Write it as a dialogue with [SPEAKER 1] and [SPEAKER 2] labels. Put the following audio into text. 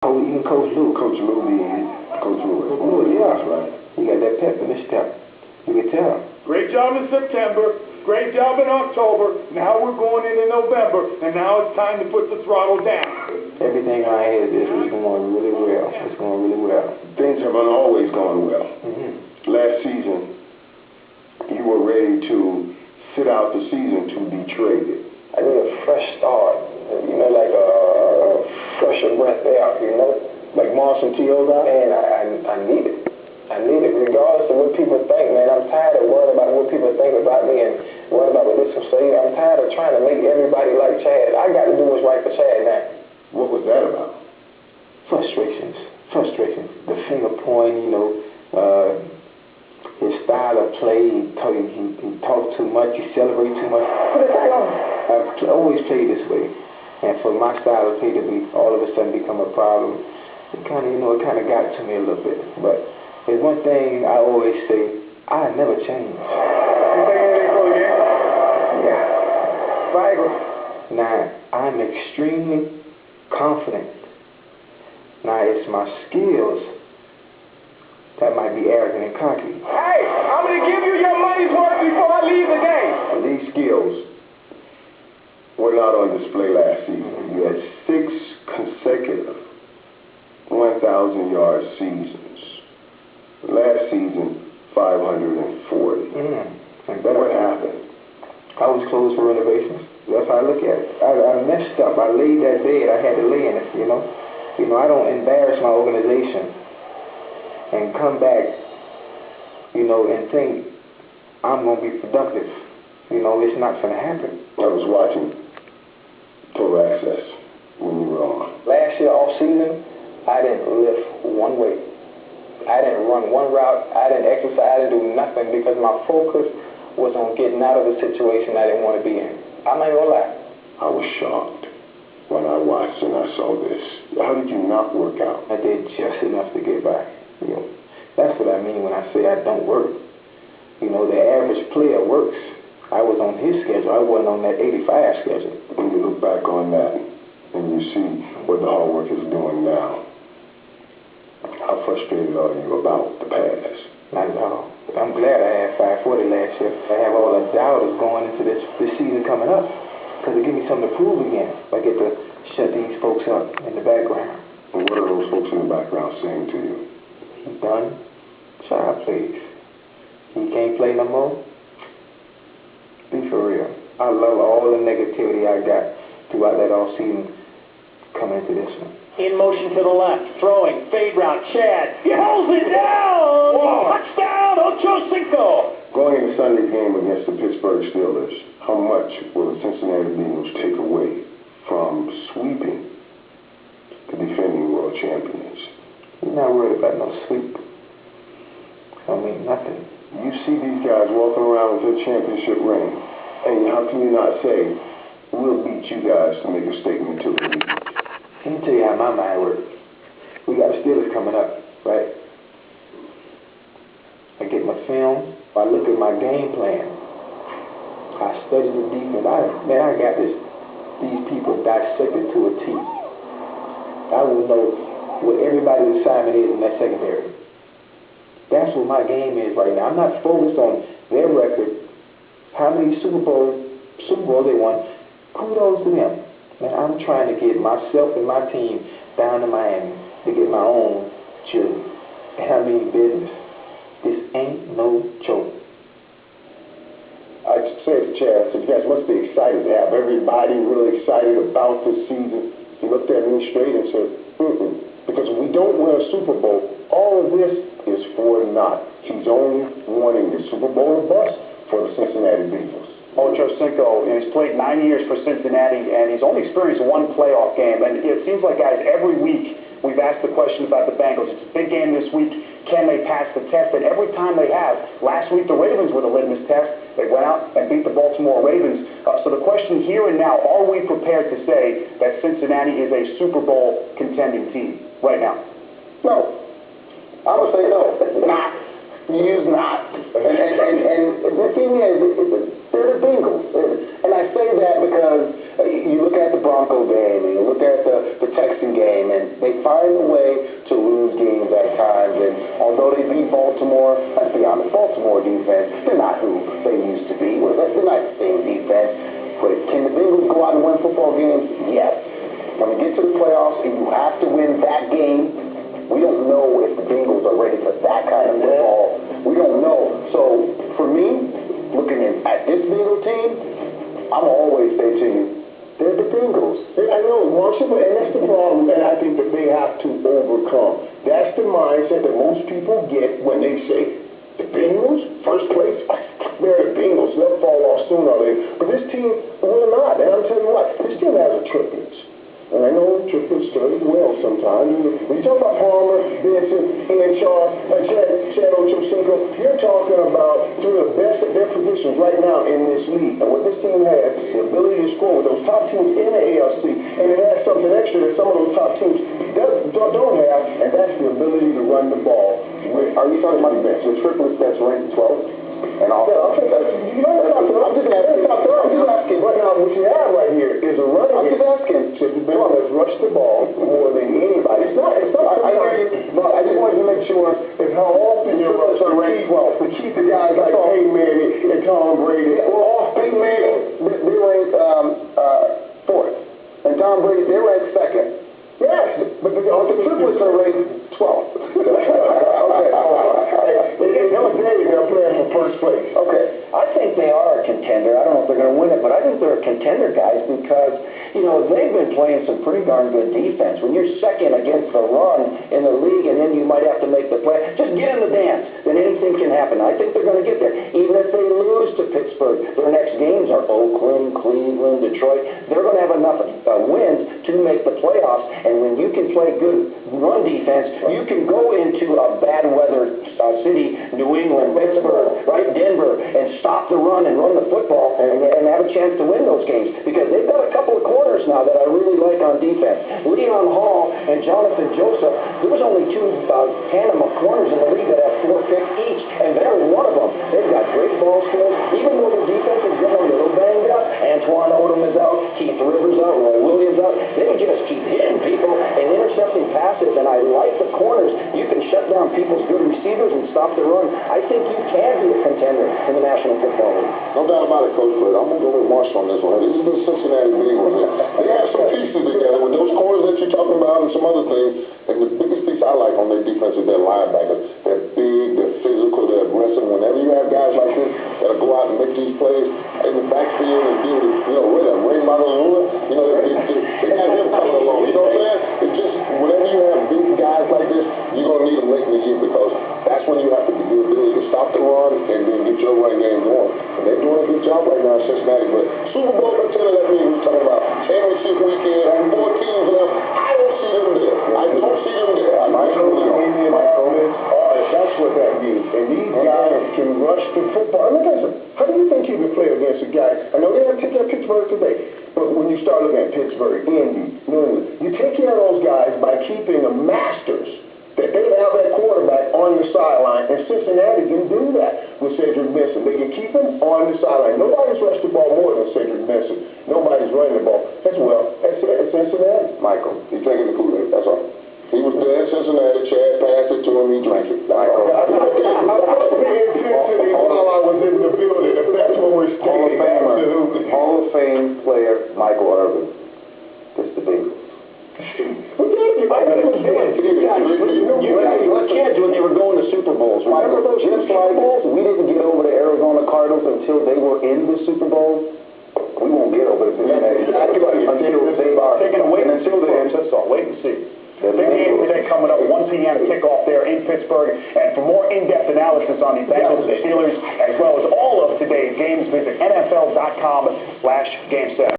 [SPEAKER 1] Oh, even Coach Lou.
[SPEAKER 2] Coach Lou, Coach Lou,
[SPEAKER 1] yeah.
[SPEAKER 2] That's right.
[SPEAKER 1] He got that pep in his step. You can tell.
[SPEAKER 3] Great job in September. Great job in October. Now we're going into November, and now it's time to put the throttle down.
[SPEAKER 1] Everything I had is going really well. It's going really well.
[SPEAKER 2] Things haven't always gone well.
[SPEAKER 1] Mm-hmm.
[SPEAKER 2] Last season, you were ready to sit out the season to be traded.
[SPEAKER 1] I need a fresh start. You know, like a fresher breath air, you know? Like Marshall T.O. got. And I need it. I need it regardless of what people think, man. I'm tired of worrying about what people think about me and worrying about what this will say. I'm tired of trying to make everybody like Chad. I got to do what's right for Chad now.
[SPEAKER 2] What was that about?
[SPEAKER 1] Frustrations. The finger pointing, you know, his style of play. He talks too much. He celebrates too much. Put it back on. I've always played this way. And for my style of play to be all of a sudden become a problem, it kind of got to me a little bit. But there's one thing I always say, I never change.
[SPEAKER 3] You think anything for the game?
[SPEAKER 1] Yeah. Vital. Now, I'm extremely confident. Now, it's my skills that might be arrogant and cocky.
[SPEAKER 3] Hey, I'm going to give you your money's worth before I leave the game.
[SPEAKER 2] These skills were not on display last season. You had 6 consecutive 1,000-yard seasons. Last season, 540. What happened?
[SPEAKER 1] I was closed for renovations. That's how I look at it. I messed up. I laid that bed. I had to lay in it, you know. I don't embarrass my organization and come back, you know, and think I'm going to be productive. You know, it's not going to happen.
[SPEAKER 2] I was watching Total Access when you were on.
[SPEAKER 1] Last year, off season, I didn't lift one weight. I didn't run one route. I didn't exercise. I didn't do nothing because my focus was on getting out of the situation I didn't want to be in. I'm not going to lie.
[SPEAKER 2] I was shocked when I watched and I saw this. How did you not work out?
[SPEAKER 1] I did just enough to get by. You know, that's what I mean when I say I don't work. You know, the average player works. I was on his schedule. I wasn't on that 85 schedule.
[SPEAKER 2] When you look back on that and you see what the hard work is doing now, how frustrated are you about the past?
[SPEAKER 1] Not at all. I'm glad I had 540 last year. I have all the doubters going into this season coming up because it gives me something to prove again. I get to shut these folks up in the background.
[SPEAKER 2] And what are those folks in the background saying to you?
[SPEAKER 1] He done. Child plays. He can't play no more. Be for real. I love all the negativity I got throughout that off season coming into this one.
[SPEAKER 4] In motion to the left, throwing, fade route, Chad. He holds it down! Touchdown, Ochocinco!
[SPEAKER 2] Going into Sunday's game against the Pittsburgh Steelers, how much will the Cincinnati Bengals take away from sweeping the defending world champions?
[SPEAKER 1] You're not worried about no sweep. I mean nothing.
[SPEAKER 2] You see these guys walking around with their championship ring, and how can you not say, we'll beat you guys to make a statement to the league?
[SPEAKER 1] Let me tell you how my mind works. We got the Steelers coming up, right? I get my film. I look at my game plan. I study the defense. I got these people dissected to a T. I will know what everybody's assignment is in that secondary. That's what my game is right now. I'm not focused on their record, how many Super Bowls they won. Kudos to them. Man, I'm trying to get myself and my team down to Miami to get my own jersey. And I mean business. This ain't no joke.
[SPEAKER 2] I said to Chad, you guys must be excited to have everybody really excited about this season. He looked at me straight and said, because if we don't win a Super Bowl, all of this is for naught. He's only wanting the Super Bowl or bust for the Cincinnati Bengals.
[SPEAKER 5] Ochocinco, he's played 9 years for Cincinnati, and he's only experienced one playoff game. And it seems like, guys, every week we've asked the question about the Bengals. It's a big game this week. Can they pass the test? And every time they have. Last week, the Ravens were the litmus test. They went out and beat the Baltimore Ravens. So the question here and now, are we prepared to say that Cincinnati is a Super Bowl contending team right now?
[SPEAKER 1] No. I would say no. Not. Use not. And the thing is, they're the Bengals. And I say that because
[SPEAKER 2] You look at the Bronco game, and you look at the Texan game, and they find a way to lose games at times. And although they beat Baltimore, let's be honest, Baltimore defense, they're not who they used to be. They're not the same defense. But can the Bengals go out and win football games? Yes. When we get to the playoffs and you have to win that game, we don't know if the Bengals are ready for that kind of football. We don't know. So for me, looking at this Bengals team, I'm going to always say to you, they're the Bengals.
[SPEAKER 3] I know, Marshall, and that's the problem that I think that they have to overcome. That's the mindset that most people get when they say, the Bengals, first place, they're the Bengals. They'll fall off sooner or later. But this team will not. And I'm telling you what, this team has a triplets. And I know triplets serve well sometimes. When you talk about Palmer, Benson, Ian Charles, and Chad Ochocinco, you're talking about three of the best at their positions right now in this league. And what this team has, the ability to score with those top teams in the ALC, and it has something extra that some of those top teams don't have, and that's the ability to run the ball.
[SPEAKER 2] Are you talking about the triplets that's ranked 12th? And all
[SPEAKER 3] I'm just asking. Right now, what you have right here is a running.
[SPEAKER 2] I'm just asking.
[SPEAKER 3] The Bengals has rushed the ball more than anybody. It's not.
[SPEAKER 2] I hear you. But I just wanted to make sure
[SPEAKER 3] is how often you're to keep the guys like Peyton Manning and Tom Brady.
[SPEAKER 2] Well, Peyton Manning, they ranked 4th, and Tom Brady, they ranked 2nd.
[SPEAKER 3] Yes, but the
[SPEAKER 2] triplets are ranked 12th.
[SPEAKER 3] They're playing for first place.
[SPEAKER 2] Okay.
[SPEAKER 4] I think they are a contender. I don't know if they're going to win it, but I think they're a contender, guys, because, they've been playing some pretty darn good defense. When you're second against the run in the league and then you might have to make the play, just get in the dance, then anything can happen. I think they're going to get there. Even if they lose to Pittsburgh, their next games are Oakland, Cleveland, Detroit. They're going to have enough wins to make the playoffs, and when you can play good run defense, you can go into a bad weather city, New England, Pittsburgh, right, Denver, and stop the run and run the football and have a chance to win those games, because they've got a couple of corners now that I really like on defense. Leon Hall and Jonathan Joseph, there was only 2 Panama corners in the league that have 4 picks each, and they're one of them. They've got great ball skills, even though their defense is getting a little banged up. Antoine Odom is out, Keith Rivers out, Roy Williams out. They just keep hitting people and intercepting passes, and I like the corners. You can shut down people's good receivers and stop the run. I think you can be a contender in the National Football League.
[SPEAKER 2] No doubt about it, Coach, but I'm going to go with Marshall on this one. This is the Cincinnati Bengals. They have some pieces together with those corners that you're talking about and some other things. And the biggest piece I like on their defense is their linebackers. They're big, they're physical, they're aggressive. Whenever you have guys like this that'll go out and make these plays in the backfield and deal with, Ray Magalula, they got him coming along. You know what I'm saying? It's just, whenever you have big guys like this, you're going to need them late in the year, because that's when you have to be the ability to stop the run and then get your run game going. And they're doing a good job right now in Cincinnati. But Super Bowl contender, that means we're talking about championship weekend, 4 teams left. I don't see them there. I don't see them there.
[SPEAKER 3] That's what that means. And these guys can rush the football. Look at them. How do you think you can play against a guy? I know they have to take care of Pittsburgh today, but when you start looking at Pittsburgh, Indy, New England, you take care of those guys by keeping the masters that they have that quarterback on the sideline, and Cincinnati can do that with Cedric Benson. They can keep him on the sideline. Nobody's rushed the ball more than Cedric Benson. Nobody's running the ball as well as Cincinnati.
[SPEAKER 2] Michael, he's drinking the Kool-Aid, that's all. He was there in Cincinnati. Chad passed it to him. He drank it. Michael.
[SPEAKER 3] I thought the intensity while I was in the building, if that's what we're stating. Absolutely.
[SPEAKER 2] Hall of Fame player Michael Irvin. It's the Bengals.
[SPEAKER 4] Kids when they were going to Super Bowls.
[SPEAKER 2] Remember those Super Bowls? We didn't get over the Arizona Cardinals until they were in the Super Bowl. We won't get over the Cincinnati until they are.
[SPEAKER 5] Taking a wait and until then. That's all. Wait and see. Big game today coming up, 1 p.m. kickoff there in Pittsburgh. And for more in-depth analysis on the Bengals and Steelers, as well as all of today's games, visit NFL.com/GameCenter.